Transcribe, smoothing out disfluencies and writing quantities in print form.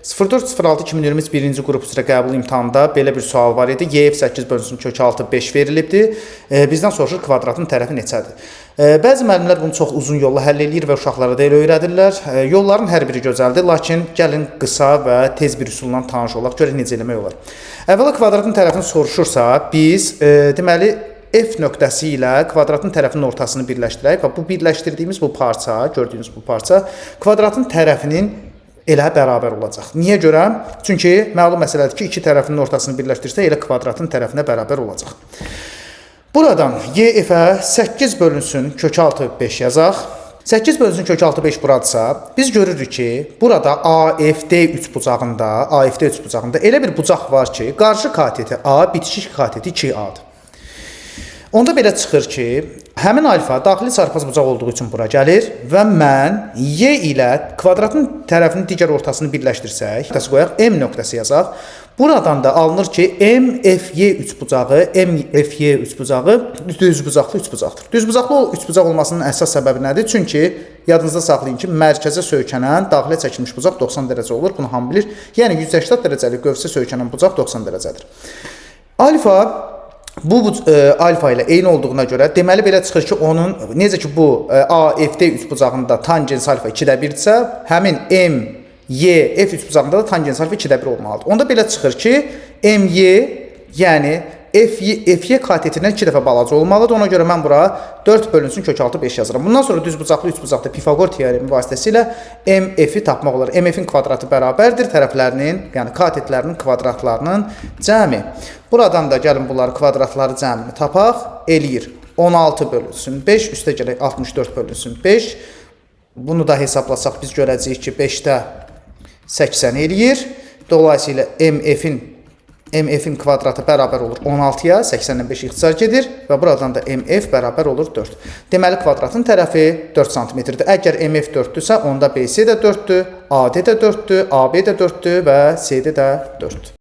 04.06.2021-ci qrup üzrə qəbul imtahanında belə bir sual var idi. YF 8 bölünsün kök altı 5 verilibdir. Bizdən soruşur kvadratın tərəfi neçədir? Bəzi müəllimlər bunu çox uzun yolla həll edir və uşaqlara da elə öyrədirlər. Yolların hər biri gözəldir, lakin gəlin qısa və tez bir üsulla tanış olaq, görək necə eləmək olar. Əvvəla kvadratın tərəfini soruşursa, biz deməli F nöqtəsi ilə kvadratın tərəfinin ortasını birləşdirək və bu birləşdirdiyimiz bu parça, gördüyünüz bu parça kvadratın tərəfinin elə bərabər olacaq. Niyə görə? Çünki məlum məsələdir ki, iki tərəfinin ortasını birləşdirsə elə kvadratın tərəfinə bərabər olacaq. Buradan YF-ə 8 bölünsün kök altı 5 yazaq. 8 bölünsün kök altı 5 buradırsa, biz görürük ki, burada AFD üçbucağında elə bir bucaq var ki, qarşı kateti A, bitişik kateti 2A-dır. Onda belə çıxır ki, həmin alfa daxili çarpaz bucaq olduğu üçün bura gəlir və mən Y ilə kvadratın tərəfinin digər ortasını birləşdirsək, qoyaq, M nöqtəsi yazaq. Buradan da alınır ki, MFY üçbucağı düzbucaqlı üçbucaqdır. Düzbucaqlı üçbucaq olmasının əsas səbəbi nədir? Çünki yadınızda saxlayın ki, mərkəzə söykənən daxilə çəkilmiş bucaq 90 dərəcə olur. Bunu hamı bilir. Yəni 180 dərəcəlik qövsə söykənən bucaq 90 dərəcədir. Alfa bu alfa ilə eyni olduğuna görə deməli belə çıxır ki, onun necə ki bu AFD üçbucağında tangens alfa 2-də 1-dirsə, həmin MYF üçbucağında da tangens alfa 2-də 1 olmalıdır. Onda belə çıxır ki, MY yəni FY katetindən 2 dəfə balaca olmalıdır. Ona görə mən bura 4 bölünsün kök altı 5 yazıram. Bundan sonra düzbucaqlı üçbucaqda Pifagor teoremi vasitəsilə MF-i tapmaq olar. MF-in kvadratı bərabərdir tərəflərinin, yəni katetlərinin kvadratlarının cəmi. Buradan da gəlin bunları kvadratları cəmini tapaq. Eləyir 16 bölünsün 5, üstə gələk 64 bölünsün 5. Bunu da hesablasaq biz görəcəyik ki, 5-də 80 eləyir. Dolayısıyla MF-in kvadratı bərabər olur 16-ya, 80-dən 5 ixtisar gedir və buradan da MF bərabər olur 4. Deməli, kvadratın tərəfi 4 cm-dir. Əgər MF 4-dürsə, onda BC də 4-dür, AD də 4-dür, AB də 4-dür və CD də 4-dür.